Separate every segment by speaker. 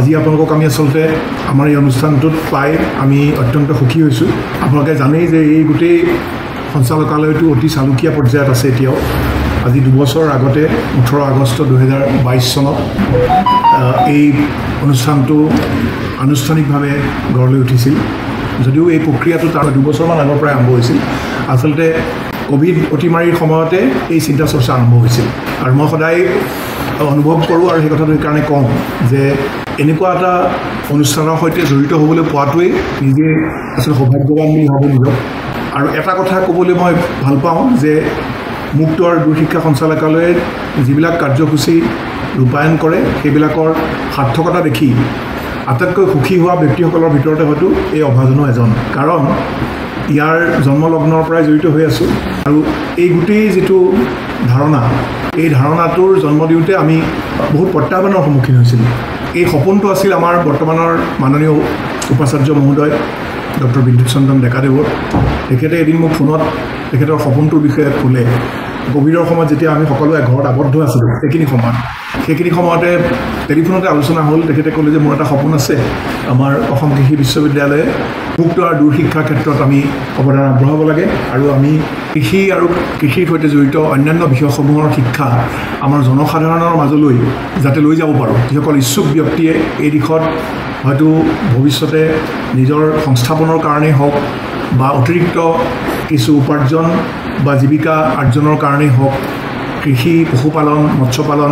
Speaker 1: আজি আপোনালোকক আমি আসলতে আমাৰ এই অনুষ্ঠানটোত পাই আমি অত্যন্ত সুখী হৈছোঁ। আপোনালোকে জানেই যে এই গোটেই সঞ্চালকালয়টো অতি চালুকীয়া পৰ্যায়ত আছে। এতিয়াও আজি 2 বছৰ আগতে 18 আগষ্ট 2022 চনত এই অনুষ্ঠানটো আনুষ্ঠানিকভাৱে গঢ়লৈ উঠিছিল। যদিও এই প্ৰক্ৰিয়াটো তাৰ 2 বছৰমান আগৰ পৰাই আৰম্ভ হৈছিল। আচলতে কোভিড অতিমাৰীৰ সময়তে এই চিন্তা চৰ্চা আৰম্ভ হৈছিল আৰু মই সদায় অনুভৱ কৰোঁ আৰু সেই কথাটো সেইকাৰণে কওঁ যে এনেকুৱা এটা অনুষ্ঠানৰ সৈতে জড়িত হ'বলৈ পোৱাটোৱেই নিজে আচলতে সৌভাগ্যৱান বুলি ভাবোঁ নিজক। আৰু এটা কথা ক'বলৈ মই ভাল পাওঁ যে মুক্ত আৰু দূৰশিক্ষা সঞ্চালকালয়ে যিবিলাক কাৰ্যসূচী ৰূপায়ণ কৰে সেইবিলাকৰ সাৰ্থকতা দেখি আটাইতকৈ সুখী হোৱা ব্যক্তিসকলৰ ভিতৰতে হয়তো এই অভাজনো এজন। কাৰণ ইয়াৰ জন্মলগ্নৰ পৰাই জড়িত হৈ আছোঁ আৰু এই গোটেই যিটো ধাৰণা, এই ধাৰণাটোৰ জন্ম দিওঁতে আমি বহুত প্ৰত্যাহ্বানৰ সন্মুখীন হৈছিলোঁ। এই সপোনটো আছিল আমাৰ বৰ্তমানৰ মাননীয় উপাচাৰ্য মহোদয় ডক্টৰ বিদ্যুৎ চন্দ্ৰন ডেকাদেৱৰ। তেখেতে এদিন মোক ফোনত তেখেতৰ সপোনটোৰ বিষয়ে ক'লে। কোভিডৰ সময়ত যেতিয়া আমি সকলোৱে ঘৰত আবদ্ধ আছিলোঁ সেইখিনি সময়তে টেলিফোনতে আলোচনা হ'ল। তেখেতে ক'লে যে মোৰ এটা সপোন আছে, আমাৰ অসম কৃষি বিশ্ববিদ্যালয়ে মুক্ত আৰু দূৰশিক্ষাৰ ক্ষেত্ৰত আমি অৱদান আগবঢ়াব লাগে আৰু আমি কৃষি আৰু কৃষিৰ সৈতে জড়িত অন্যান্য বিষয়সমূহৰ শিক্ষা আমাৰ জনসাধাৰণৰ মাজলৈ যাতে লৈ যাব পাৰোঁ। যিসকল ইচ্ছুক ব্যক্তিয়ে এই দিশত হয়তো ভৱিষ্যতে নিজৰ সংস্থাপনৰ কাৰণেই হওক বা অতিৰিক্ত কিছু উপাৰ্জন বা জীৱিকা আৰ্জনৰ কাৰণেই হওক, কৃষি, পশুপালন, মৎস্য পালন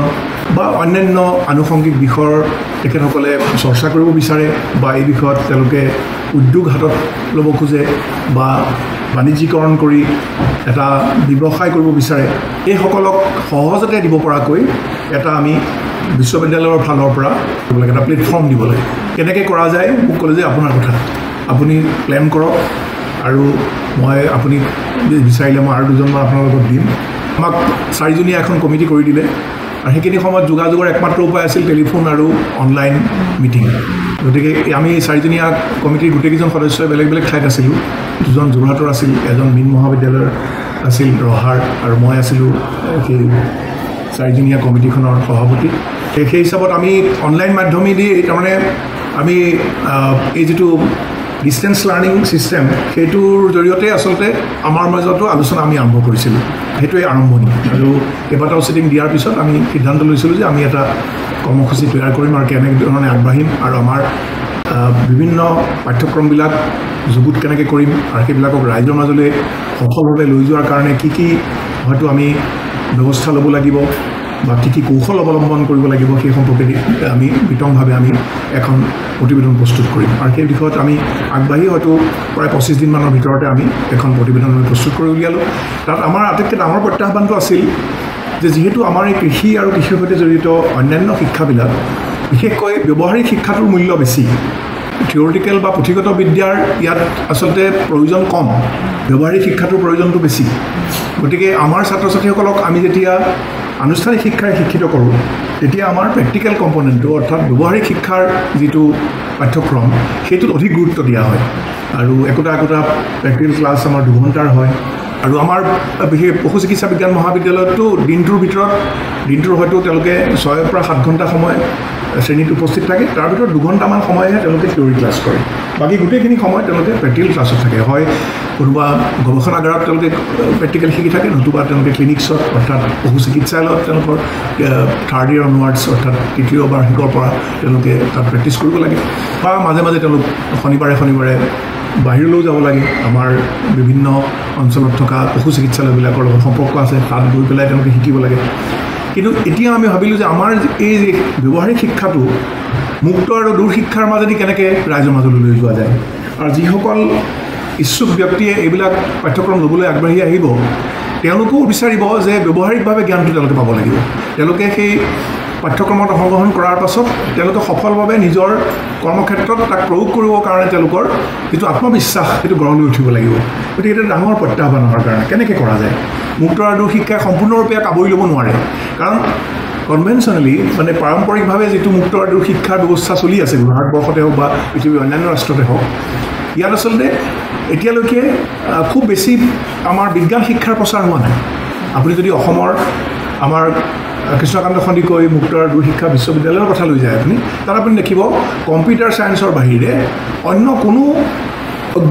Speaker 1: বা অন্যান্য আনুষংগিক বিষয়ৰ তেখেতসকলে চৰ্চা কৰিব বিচাৰে বা এই বিষয়ত তেওঁলোকে উদ্যোগ হাতত ল'ব খোজে বা বাণিজ্যিকৰণ কৰি এটা ব্যৱসায় কৰিব বিচাৰে, এইসকলক সহজতে দিব পৰাকৈ এটা আমি বিশ্ববিদ্যালয়ৰ ফালৰ পৰা এটা প্লেটফৰ্ম দিব লাগে। কেনেকৈ কৰা যায় মোক ক'লে যে আপোনাৰ কথা, আপুনি প্লেন কৰক আৰু আপুনি বিচাৰিলে মই আৰু 2জনমান আপোনাৰ লগত দিম। আমাক 4জনীয়া এখন কমিটি কৰি দিলে আৰু সেইখিনি সময়ত যোগাযোগৰ একমাত্ৰ উপায় আছিল টেলিফোন আৰু অনলাইন মিটিং। গতিকে আমি 4জনীয়া কমিটিৰ গোটেইকেইজন সদস্যই বেলেগ বেলেগ ঠাইত আছিলোঁ। 2জন যোৰহাটৰ আছিল, এজন মীন মহাবিদ্যালয়ৰ আছিল ৰহাৰ, আৰু মই আছিলোঁ সেই 4জনীয়া কমিটিখনৰ সভাপতি। সেই হিচাপত আমি অনলাইন মাধ্যমেদি তাৰমানে আমি এই যিটো ডিষ্টেঞ্চ লাৰ্ণিং ছিষ্টেম সেইটোৰ জৰিয়তে আচলতে আমাৰ মাজতো আলোচনা আমি আৰম্ভ কৰিছিলোঁ। সেইটোৱে আৰম্ভণি। আৰু কেইবাটাও ছিটিং দিয়াৰ পিছত আমি সিদ্ধান্ত লৈছিলোঁ যে আমি এটা কৰ্মসূচী তৈয়াৰ কৰিম আৰু কেনেধৰণে আগবাঢ়িম আৰু আমাৰ বিভিন্ন পাঠ্যক্ৰমবিলাক যুগুত কেনেকৈ কৰিম আৰু সেইবিলাকক ৰাইজৰ মাজলৈ সফলভাৱে লৈ যোৱাৰ কাৰণে কি হয়তো আমি ব্যৱস্থা ল'ব লাগিব বা কি কৌশল অৱলম্বন কৰিব লাগিব সেই সম্পৰ্কে আমি বিতংভাৱে আমি এখন প্ৰতিবেদন প্ৰস্তুত কৰিম। আৰু সেই বিষয়ত আমি আগবাঢ়ি হয়তো প্ৰায় 25 দিনমানৰ ভিতৰতে আমি এখন প্ৰতিবেদন আমি প্ৰস্তুত কৰি উলিয়ালোঁ। তাত আমাৰ আটাইতকৈ ডাঙৰ প্ৰত্যাহ্বানটো আছিল যে যিহেতু আমাৰ এই কৃষি আৰু কৃষিৰ সৈতে জড়িত অন্যান্য শিক্ষাবিলাক, বিশেষকৈ ব্যৱহাৰিক শিক্ষাটোৰ মূল্য বেছি। থিয়ৰিটিকেল বা পুথিগত বিদ্যাৰ ইয়াত আচলতে প্ৰয়োজন কম, ব্যৱহাৰিক শিক্ষাটোৰ প্ৰয়োজনটো বেছি। গতিকে আমাৰ ছাত্ৰ ছাত্ৰীসকলক আমি যেতিয়া আনুষ্ঠানিক শিক্ষাৰে শিক্ষিত কৰোঁ তেতিয়া আমাৰ প্ৰেক্টিকেল কম্পনেণ্টটো অৰ্থাৎ ব্যৱহাৰিক শিক্ষাৰ যিটো পাঠ্যক্ৰম সেইটোত অধিক গুৰুত্ব দিয়া হয় আৰু একোটা প্ৰেক্টিকেল ক্লাছ আমাৰ 2 ঘণ্টাৰ হয়। আৰু আমাৰ বিশেষ পশু চিকিৎসা বিজ্ঞান মহাবিদ্যালয়তো দিনটোৰ হয়তো তেওঁলোকে 6 পৰা 7 ঘণ্টা সময় শ্ৰেণীত উপস্থিত থাকে। তাৰ ভিতৰত 2 ঘণ্টামান সময়হে তেওঁলোকে থিয়ৰী ক্লাছ কৰে, বাকী গোটেইখিনি সময় তেওঁলোকে প্ৰেক্টিকেল ক্লাছত থাকে। হয় কোনোবা গৱেষণাগাৰত তেওঁলোকে প্ৰেক্টিকেল শিকি থাকে, নতুবা তেওঁলোকে ক্লিনিক্সত অৰ্থাৎ পশু চিকিৎসালয়ত তেওঁলোকৰ 3rd year onwards অৰ্থাৎ 3য় বাৰ্ষিকৰ পৰা তেওঁলোকে তাত প্ৰেক্টিছ কৰিব লাগে বা মাজে মাজে তেওঁলোক শনিবাৰে বাহিৰলৈও যাব লাগে। আমাৰ বিভিন্ন অঞ্চলত থকা পশু চিকিৎসালয়বিলাকৰ লগত সম্পৰ্ক আছে, তাত গৈ পেলাই তেওঁলোকে শিকিব লাগে। কিন্তু এতিয়া আমি ভাবিলোঁ যে আমাৰ এই ব্যৱহাৰিক শিক্ষাটো মুক্ত আৰু দূৰশিক্ষাৰ মাজেদি কেনেকৈ ৰাইজৰ মাজলৈ লৈ যোৱা যায়। আৰু যিসকল ইচ্ছুক ব্যক্তিয়ে এইবিলাক পাঠ্যক্ৰম ল'বলৈ আগবাঢ়ি আহিব তেওঁলোকেও বিচাৰিব যে ব্যৱহাৰিকভাৱে জ্ঞানটো তেওঁলোকে পাব লাগিব। তেওঁলোকে সেই পাঠ্যক্ৰমত অংশগ্ৰহণ কৰাৰ পাছত তেওঁলোকে সফলভাৱে নিজৰ কৰ্মক্ষেত্ৰত তাক প্ৰয়োগ কৰিবৰ কাৰণে তেওঁলোকৰ যিটো আত্মবিশ্বাস সেইটো গঢ় লৈ উঠিব লাগিব। গতিকে এটা ডাঙৰ প্ৰত্যাহ্বান আমাৰ কাৰণে কেনেকৈ কৰা যায়। মুক্ত আৰু দূৰশিক্ষাই সম্পূৰ্ণৰূপে আৱৰি ল'ব নোৱাৰে, কাৰণ কনভেনশ্যনেলি মানে পাৰম্পৰিকভাৱে যিটো মুক্ত আৰু দূৰশিক্ষাৰ ব্যৱস্থা চলি আছে ভাৰতবৰ্ষতে হওক বা পৃথিৱীৰ অন্যান্য ৰাষ্ট্ৰতে হওক, ইয়াত আচলতে এতিয়ালৈকে খুব বেছি আমাৰ বিজ্ঞান শিক্ষাৰ প্ৰচাৰ হোৱা নাই। আপুনি যদি অসমৰ আমাৰ কৃষ্ণকান্ত সন্দিকৈ মুক্ত আৰু দূৰশিক্ষা বিশ্ববিদ্যালয়ৰ কথা লৈ যায় আপুনি তাত আপুনি দেখিব কম্পিউটাৰ ছায়েন্সৰ বাহিৰে অন্য কোনো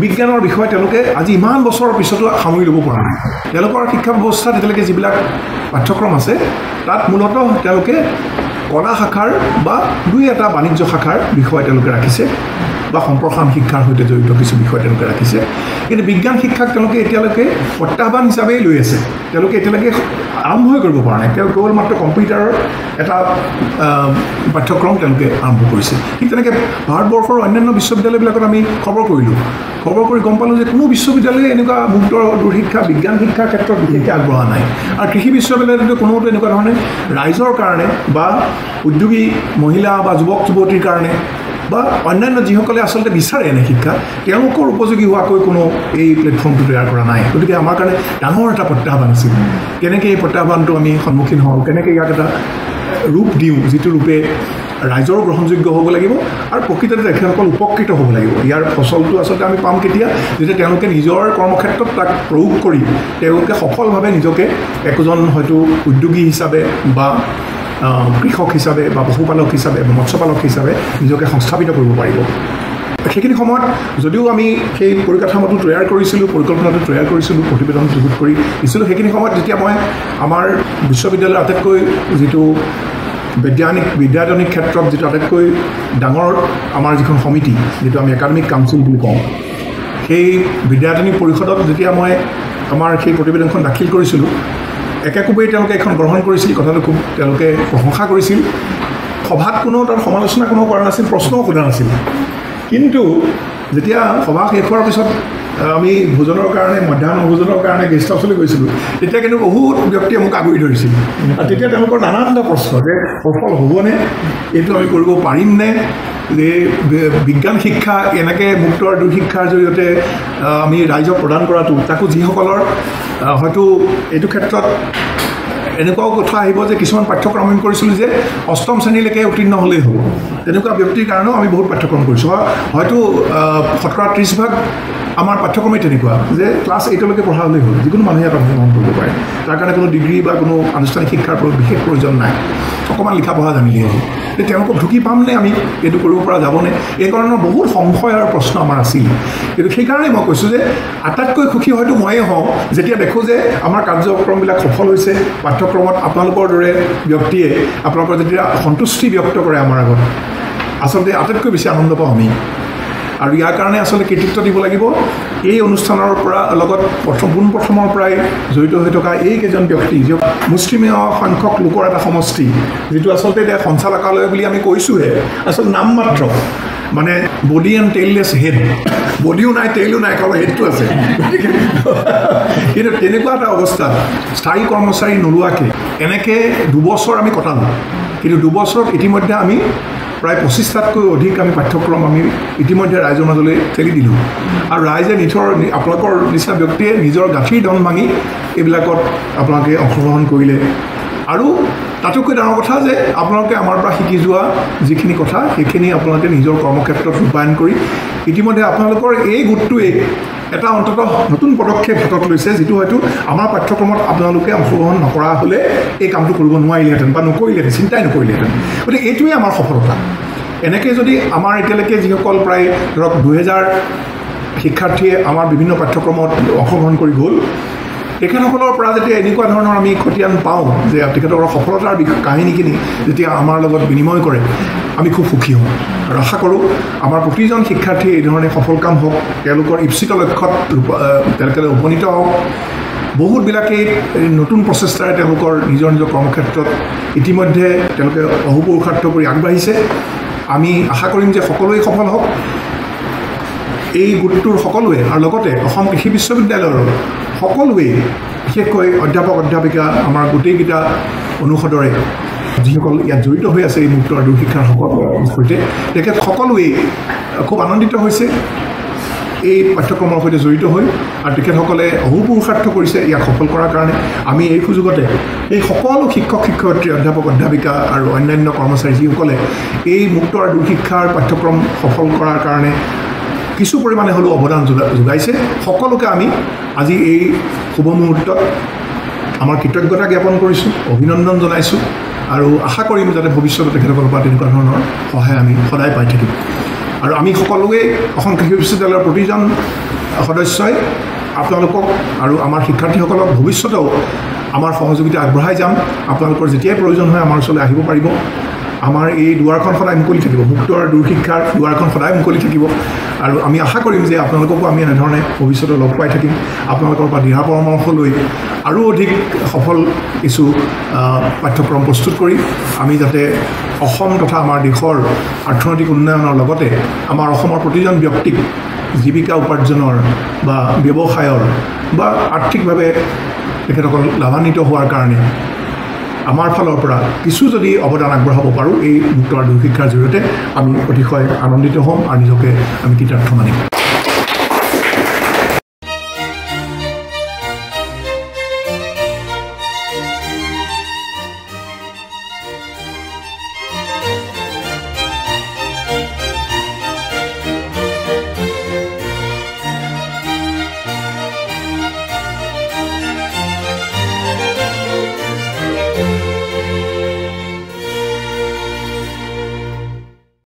Speaker 1: বিজ্ঞানৰ বিষয় তেওঁলোকে আজি ইমান বছৰৰ পিছতো সামৰি ল'ব পৰা নাই তেওঁলোকৰ শিক্ষা ব্যৱস্থাত এতিয়ালৈকে যিবিলাক পাঠ্যক্ৰম আছে তাত মূলতঃ তেওঁলোকে কলা শাখাৰ বা দুই এটা বাণিজ্য শাখাৰ বিষয় তেওঁলোকে ৰাখিছে বা সম্প্ৰসাৰণ শিক্ষাৰ সৈতে জড়িত কিছু বিষয় তেওঁলোকে ৰাখিছে কিন্তু বিজ্ঞান শিক্ষাক তেওঁলোকে এতিয়ালৈকে প্ৰত্যাহ্বান হিচাপেই লৈ আছে তেওঁলোকে এতিয়ালৈকে আৰম্ভই কৰিব পৰা নাই কেৱল মাত্ৰ কম্পিউটাৰৰ এটা পাঠ্যক্ৰম তেওঁলোকে আৰম্ভ কৰিছে ঠিক তেনেকৈ ভাৰতবৰ্ষৰ অন্যান্য বিশ্ববিদ্যালয়বিলাকত আমি খবৰ কৰি গম পালোঁ যে কোনো বিশ্ববিদ্যালয়ে এনেকুৱা মুক্ত দূৰশিক্ষা বিজ্ঞান শিক্ষাৰ ক্ষেত্ৰত বিশেষকৈ আগবঢ়া নাই আৰু কৃষি বিশ্ববিদ্যালয়তো কোনোতো এনেকুৱা ধৰণে ৰাইজৰ কাৰণে বা উদ্যোগী মহিলা বা যুৱক যুৱতীৰ কাৰণে বা অন্যান্য যিসকলে আচলতে বিচাৰে এনে শিক্ষা তেওঁলোকৰ উপযোগী হোৱাকৈ কোনো এই প্লেটফৰ্মটো তৈয়াৰ কৰা নাই গতিকে আমাৰ কাৰণে ডাঙৰ এটা প্ৰত্যাহ্বান আছিল কেনেকৈ এই প্ৰত্যাহ্বানটো আমি সন্মুখীন হওঁ কেনেকৈ ইয়াক এটা ৰূপ দিওঁ যিটো ৰূপে ৰাইজৰ গ্ৰহণযোগ্য হ'ব লাগিব আৰু প্ৰকৃততে তেখেতসকল উপকৃত হ'ব লাগিব ইয়াৰ ফচলটো আচলতে আমি পাম কেতিয়া যেতিয়া তেওঁলোকে নিজৰ কৰ্মক্ষেত্ৰত তাক প্ৰয়োগ কৰি তেওঁলোকে সফলভাৱে নিজকে একোজন হয়তো উদ্যোগী হিচাপে বা কৃষক হিচাপে বা পশুপালক হিচাপে বা মৎস্যপালক হিচাপে নিজকে সংস্থাপিত কৰিব পাৰিব সেইখিনি সময়ত যদিও আমি সেই পৰিকাঠামোটো তৈয়াৰ কৰিছিলোঁ পৰিকল্পনাটো তৈয়াৰ কৰিছিলোঁ প্ৰতিবেদন যুগুত কৰি দিছিলোঁ সেইখিনি সময়ত যেতিয়া মই আমাৰ বিশ্ববিদ্যালয়ৰ আটাইতকৈ যিটো বিদ্যায়তনিক ক্ষেত্ৰত যিটো আটাইতকৈ ডাঙৰ আমাৰ যিখন সমিতি যিটো আমি একাডেমিক কাউন্সিল বুলি কওঁ সেই বিদ্যায়তনিক পৰিষদত যেতিয়া মই আমাৰ সেই প্ৰতিবেদনখন দাখিল কৰিছিলোঁ একেকোবেই তেওঁলোকে এখন গ্ৰহণ কৰিছিল কথাটো খুব তেওঁলোকে প্ৰশংসা কৰিছিল সভাত কোনো তাৰ সমালোচনা কোনো কৰা নাছিল প্ৰশ্নও সোধা নাছিল কিন্তু যেতিয়া সভা শেষ হোৱাৰ পিছত আমি ভোজনৰ কাৰণে মধ্যাহ্ন ভোজনৰ কাৰণে গেষ্ট হাউচলৈ গৈছিলোঁ তেতিয়া কিন্তু বহুত ব্যক্তিয়ে মোক আগুৰি ধৰিছিল আৰু তেতিয়া তেওঁলোকৰ নানানটা প্ৰশ্ন যে সফল হ'বনে এইটো আমি কৰিব পাৰিমনে যে বিজ্ঞান শিক্ষা এনেকৈ মুক্ত আৰু দূৰশিক্ষাৰ জৰিয়তে আমি ৰাইজক প্ৰদান কৰাটো তাকো যিসকলৰ হয়তো এইটো ক্ষেত্ৰত এনেকুৱাও কথা আহিব যে কিছুমান পাঠ্যক্ৰম আমি কৰিছিলোঁ যে অষ্টম শ্ৰেণীলৈকে উত্তীৰ্ণ হ'লেই হ'ব তেনেকুৱা ব্যক্তিৰ কাৰণেও আমি বহুত পাঠ্যক্ৰম কৰিছোঁ হয়তো 30% আমাৰ পাঠ্যক্ৰমেই তেনেকুৱা যে ক্লাছ 8লৈকে পঢ়া হ'লেই হ'ল যিকোনো মানুহে এটা গ্ৰহণ কৰিব পাৰে তাৰ কাৰণে কোনো ডিগ্ৰী বা কোনো আনুষ্ঠানিক শিক্ষাৰ বিশেষ প্ৰয়োজন নাই অকণমান লিখা পঢ়া জানিলেই হ'ল তেওঁলোকক ঢুকি পামনে আমি এইটো কৰিব পৰা যাবনে এই ধৰণৰ বহুত সংশয় আৰু প্ৰশ্ন আমাৰ আছিল কিন্তু সেইকাৰণে মই কৈছোঁ যে আটাইতকৈ সুখী হয়তো ময়ে হওঁ যেতিয়া দেখোঁ যে আমাৰ কাৰ্যক্ৰমবিলাক সফল হৈছে পাঠ্যক্ৰমত আপোনালোকৰ দৰে ব্যক্তিয়ে আপোনালোকৰ যেতিয়া সন্তুষ্টি ব্যক্ত কৰে আমাৰ আগত আচলতে আটাইতকৈ বেছি আনন্দ পাওঁ আমি আৰু ইয়াৰ কাৰণে আচলতে কৃতিত্ব দিব লাগিব এই অনুষ্ঠানৰ পৰা লগত পোনপ্ৰথমৰ পৰাই জড়িত হৈ থকা এইকেইজন ব্যক্তি যি মুষ্টিমেয় সংখ্যক লোকৰ এটা সমষ্টি যিটো আচলতে এতিয়া সঞ্চালকালয় বুলি আমি কৈছোঁহে আচলতে নাম মাত্ৰ মানে বডি এণ্ড টেইললেছ হেড বডিও নাই টেইলো নাই কেৱল হেডটো আছে কিন্তু তেনেকুৱা এটা অৱস্থাত স্থায়ী কৰ্মচাৰী নোলোৱাকৈ এনেকৈ 2 বছৰ আমি কটালোঁ কিন্তু 2 বছৰত ইতিমধ্যে আমি প্ৰায় 25টাতকৈ অধিক আমি পাঠ্যক্ৰম আমি ইতিমধ্যে ৰাইজৰ মাজলৈ ঠেলি দিলোঁ আৰু ৰাইজে আপোনালোকৰ নিচিনা ব্যক্তিয়ে নিজৰ গাঁঠিৰ দম ভাঙি এইবিলাকত আপোনালোকে অংশগ্ৰহণ কৰিলে আৰু তাতোকৈ ডাঙৰ কথা যে আপোনালোকে আমাৰ পৰা শিকি যোৱা যিখিনি কথা সেইখিনি আপোনালোকে নিজৰ কৰ্মক্ষেত্ৰত ৰূপায়ণ কৰি ইতিমধ্যে আপোনালোকৰ এই গোটটোৱে এটা অন্ততঃ নতুন পদক্ষেপ হাতত লৈছে যিটো হয়তো আমাৰ পাঠ্যক্ৰমত আপোনালোকে অংশগ্ৰহণ নকৰা হ'লে এই কামটো কৰিব নোৱাৰিলেহেঁতেন বা নকৰিলেহেঁতেন চিন্তাই নকৰিলেহেঁতেন গতিকে এইটোৱে আমাৰ সফলতা এনেকৈ যদি আমাৰ এতিয়ালৈকে যিসকল প্ৰায় ধৰক 2000 শিক্ষাৰ্থীয়ে আমাৰ বিভিন্ন পাঠ্যক্ৰমত অংশগ্ৰহণ কৰি গ'ল তেখেতসকলৰ পৰা যেতিয়া এনেকুৱা ধৰণৰ আমি খতিয়ান পাওঁ যে তেখেতসকলৰ সফলতাৰ কাহিনীখিনি যেতিয়া আমাৰ লগত বিনিময় কৰে আমি খুব সুখী হওঁ আৰু আশা কৰোঁ আমাৰ প্ৰতিজন শিক্ষাৰ্থীয়ে এই ধৰণে সফল কাম হওক তেওঁলোকৰ ইপ্সিত লক্ষ্যত তেওঁলোকে উপনীত হওক বহুতবিলাকেই নতুন প্ৰচেষ্টাৰে তেওঁলোকৰ নিজৰ কৰ্মক্ষেত্ৰত ইতিমধ্যে তেওঁলোকে অহোপুৰুষাৰ্থ কৰি আগবাঢ়িছে আমি আশা কৰিম যে সকলোৱে সফল হওক এই গোটটোৰ সকলোৱে আৰু লগতে অসম কৃষি বিশ্ববিদ্যালয়ৰ সকলোৱে বিশেষকৈ অধ্যাপক অধ্যাপিকা আমাৰ গোটেইকেইটা অনুষদৰে যিসকল ইয়াত জড়িত হৈ আছে এই মুক্ত আৰু দূৰশিক্ষাৰ সৈতে তেখেত সকলোৱে খুব আনন্দিত হৈছে এই পাঠ্যক্ৰমৰ সৈতে জড়িত হৈ আৰু তেখেতসকলে অহোপুৰুষাৰ্থ কৰিছে ইয়াক সফল কৰাৰ কাৰণে আমি এই সুযোগতে এই সকলো শিক্ষক শিক্ষয়িত্ৰী অধ্যাপক অধ্যাপিকা আৰু অন্যান্য কৰ্মচাৰী যিসকলে এই মুক্ত আৰু দূৰশিক্ষাৰ পাঠ্যক্ৰম সফল কৰাৰ কাৰণে কিছু পৰিমাণে হ'লেও অৱদান যোগাইছে সকলোকে আমি আজি এই শুভ মুহূৰ্তত আমাৰ কৃতজ্ঞতা জ্ঞাপন কৰিছোঁ অভিনন্দন জনাইছোঁ আৰু আশা কৰিম যাতে ভৱিষ্যতে তেখেতসকলৰ পৰা তেনেকুৱা ধৰণৰ সহায় আমি সদায় পাই থাকিম আৰু আমি সকলোৱে অসম কৃষি বিশ্ববিদ্যালয়ৰ প্ৰতিজন সদস্যই আপোনালোকক আৰু আমাৰ শিক্ষাৰ্থীসকলক ভৱিষ্যতেও আমাৰ সহযোগিতা আগবঢ়াই যাম আপোনালোকৰ যেতিয়াই প্ৰয়োজন হয় আমাৰ ওচৰলৈ আহিব পাৰিব আমাৰ এই দুৱাৰখন সদায় মুকলি থাকিব মুক্ত আৰু দূৰশিক্ষাৰ দুৱাৰখন সদায় মুকলি থাকিব আৰু আমি আশা কৰিম যে আপোনালোককো আমি এনেধৰণে ভৱিষ্যতে লগ পাই থাকিম আপোনালোকৰ পৰা দিহা পৰামৰ্শ লৈ আৰু অধিক সফল কিছু পাঠ্যক্ৰম প্ৰস্তুত কৰি আমি যাতে অসম তথা আমাৰ দেশৰ অৰ্থনৈতিক উন্নয়নৰ লগতে আমাৰ অসমৰ প্ৰতিজন ব্যক্তিক জীৱিকা উপাৰ্জনৰ বা ব্যৱসায়ৰ বা আৰ্থিকভাৱে তেখেতসকল লাভান্বিত হোৱাৰ কাৰণে আমাৰ ফালৰ পৰা কিছু যদি অৱদান আগবঢ়াব পাৰোঁ এই মুক্ত আৰু দূৰশিক্ষাৰ জৰিয়তে আমি অতিশয় আনন্দিত হ'ম আৰু নিজকে আমি কৃতাৰ্থ মানিম